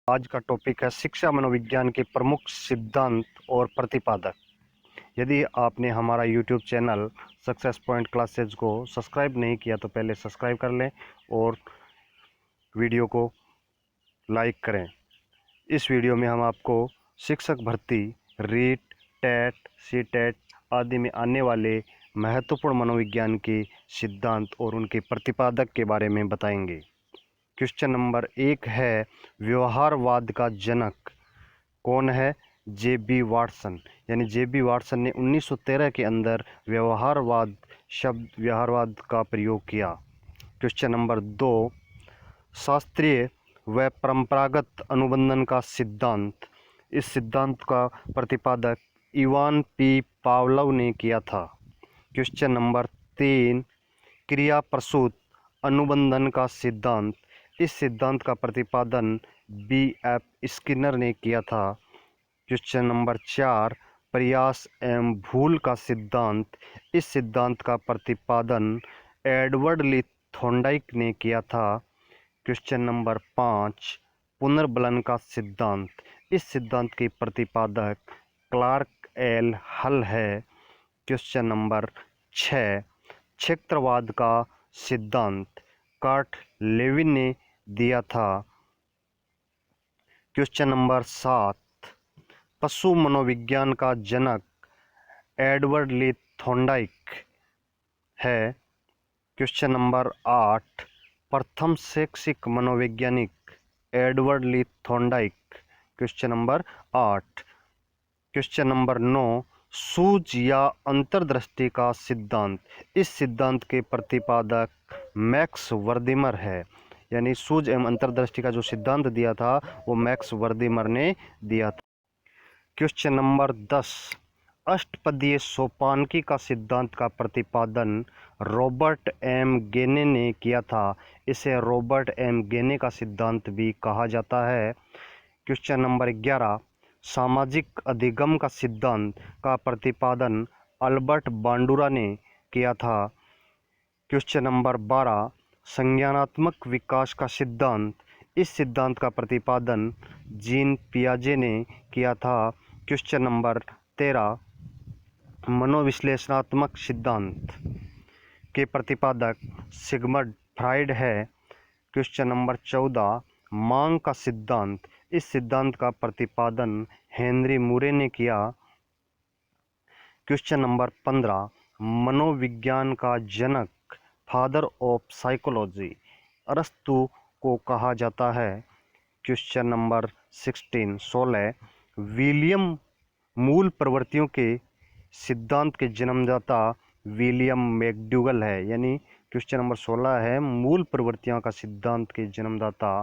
आज का टॉपिक है शिक्षा मनोविज्ञान के प्रमुख सिद्धांत और प्रतिपादक। यदि आपने हमारा YouTube channel success point classes को सब्सक्राइब नहीं किया तो पहले सब्सक्राइब कर लें और वीडियो को लाइक करें। इस वीडियो में हम आपको शिक्षक भर्ती, रीट, टेट, सीटेट आदि में आने वाले महत्वपूर्ण मनोविज्ञान के सिद्धांत और उनके प्रतिपादक के बारे में बताएंगे। क्वेश्चन नंबर 1 है, व्यवहारवाद का जनक कौन है? जे.बी. वाटसन। यानी जे.बी. वाटसन ने 1913 के अंदर व्यवहारवाद का प्रयोग किया। क्वेश्चन नंबर 2, शास्त्रीय व परंपरागत अनुबंधन का सिद्धांत, इस सिद्धांत का प्रतिपादक इवान पी पावलोव ने किया था। क्वेश्चन नंबर 3, क्रिया प्रसूत अनुबंधन का सिद्धांत, इस सिद्धांत का प्रतिपादन बी.एफ. स्किनर ने किया था। क्वेश्चन नंबर 4, प्रयास एवं भूल का सिद्धांत, इस सिद्धांत का प्रतिपादन एडवर्ड ली थॉर्नडाइक ने किया था। क्वेश्चन नंबर 5, पुनर्बलन का सिद्धांत, इस सिद्धांत के प्रतिपादक क्लार्क एल हल है। क्वेश्चन नंबर 6, क्षेत्रवाद का सिद्धांत कार्ट लेविन ने दिया था। क्वेश्चन नंबर 7, पशु मनोविज्ञान का जनक एडवर्ड ली थॉर्नडाइक है। क्वेश्चन नंबर 8, प्रथम शैक्षिक मनोवैज्ञानिक Edward Lee Thorndike. Question number 8। Question number 9, सूझ या अंतर्दृष्टि का सिद्धांत, इस सिद्धांत के प्रतिपादक मैक्स वर्दिमर है। यानी सूझ एवं अंतर्दृष्टि का जो सिद्धांत दिया था वो मैक्स वर्दिमर ने दिया था। क्वेश्चन नंबर 10, अष्टपदीय सोपानकी का सिद्धांत का प्रतिपादन रॉबर्ट एम गेने ने किया था। इसे रॉबर्ट एम गेने का सिद्धांत भी कहा जाता है। क्वेश्चन नंबर 11, सामाजिक अधिगम का सिद्धांत का प्रतिपादन अल्बर्ट बांडुरा ने किया था। क्वेश्चन नंबर 12, संज्ञानात्मक विकास का सिद्धांत, इस सिद्धांत का प्रतिपादन जीन पियाजे ने किया था। क्वेश्चन नंबर 13, मनोविश्लेषणात्मक सिद्धांत के प्रतिपादक सिगमंड फ्राइड है। क्वेश्चन नंबर 14, मांग का सिद्धांत, इस सिद्धांत का प्रतिपादन हेनरी मुरे ने किया। क्वेश्चन नंबर 15, मनोविज्ञान का जनक फादर ऑफ साइकोलॉजी अरस्तु को कहा जाता है। क्वेश्चन नंबर 16, विलियम मूल प्रवृत्तियों के सिद्धांत के जन्मदाता विलियम मैकडूगल है। यानी क्वेश्चन नंबर 16 है, मूल प्रवृत्तियों का सिद्धांत के जन्मदाता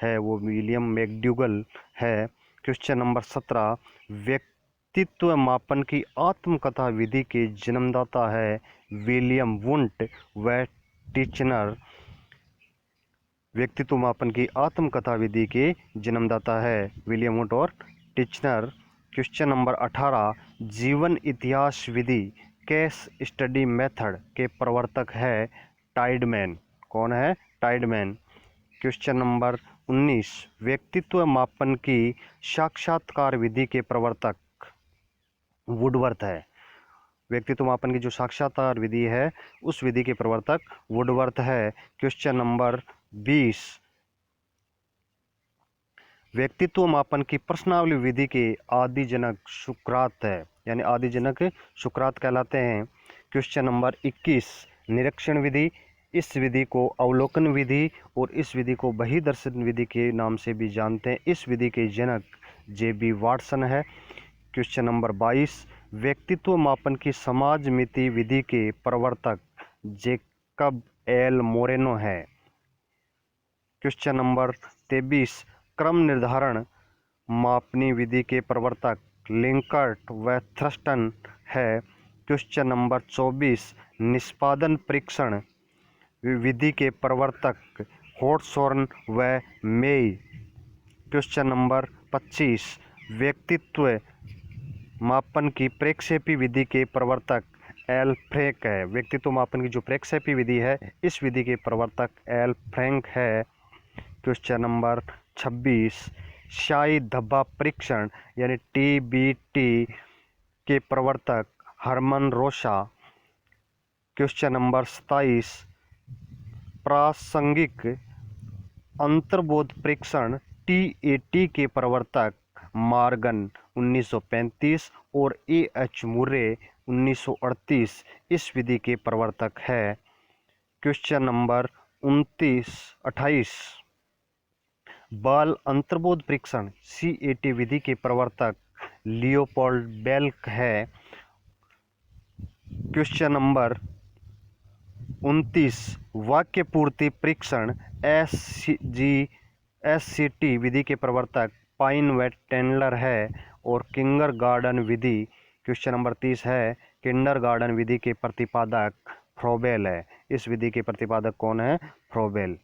है वो विलियम मैकडूगल है। क्वेश्चन नंबर 17, व्यक्तित्व मापन की आत्मकथा विधि के जन्मदाता है विलियम वुंट व टिचनर। व्यक्तित्व मापन की आत्मकथा विधि के जन्मदाता है विलियम वुंट और टिचनर। क्वेश्चन नंबर 18, जीवन इतिहास विधि केस स्टडी मेथड के प्रवर्तक है टाइडमैन। कौन है? टाइडमैन। क्वेश्चन नंबर 19, व्यक्तित्व मापन की साक्षात्कार विधि के प्रवर्तक वुडवर्थ है। व्यक्तित्व मापन की जो साक्षात्कार विधि है उस विधि के प्रवर्तक वुडवर्थ है। क्वेश्चन नंबर 20, व्यक्तित्व मापन की प्रश्नावली विधि के आदि जनक सुकरात है। यानी आदि जनक सुकरात कहलाते हैं। क्वेश्चन नंबर 21, निरीक्षण विधि, इस विधि को अवलोकन विधि और इस विधि को बहिर्दर्शन विधि के नाम से भी जानते हैं। इस विधि के जनक जे.बी. वाटसन है। क्वेश्चन नंबर 22, व्यक्तित्व मापन की समाज मिति विधि के प्रवर्तक जेकब एल मोरेनो है। क्वेश्चन नंबर 23, क्रम निर्धारण मापनी विधि के प्रवर्तक लिंकर्ट व थ्रस्टन है। क्वेश्चन नंबर 24, निष्पादन परीक्षण विधि के प्रवर्तक हॉटसॉर्न व मेई। क्वेश्चन नंबर 25, व्यक्तित्व मापन की प्रक्षेपी विधि के प्रवर्तक एल फ्रैंक है। व्यक्तित्व मापन की जो प्रक्षेपी विधि है इस विधि के प्रवर्तक एल फ्रैंक है। क्वेश्चन नंबर 26, शाही धब्बा परीक्षण यानी TBT के प्रवर्तक हरमन रोशा। क्वेश्चन नंबर 27, प्रासंगिक अंतर्बोध परीक्षण TAT के प्रवर्तक मॉर्गन 1935 और AH मुरे 1938 इस विधि के प्रवर्तक है। क्वेश्चन नंबर 28, बाल अंतर्बोध परीक्षण CAT विधि के प्रवर्तक लियोपोल्ड बेल्क है। क्वेश्चन नंबर 29, वाक्य पूर्ति परीक्षण SCT विधि के प्रवर्तक पाइन व टेंडलर है। और किंडरगार्टन विधि क्वेश्चन नंबर 30 है, किंडरगार्टन विधि के प्रतिपादक फ्रोबेल है। इस विधि के प्रतिपादक कौन है? फ्रोबेल।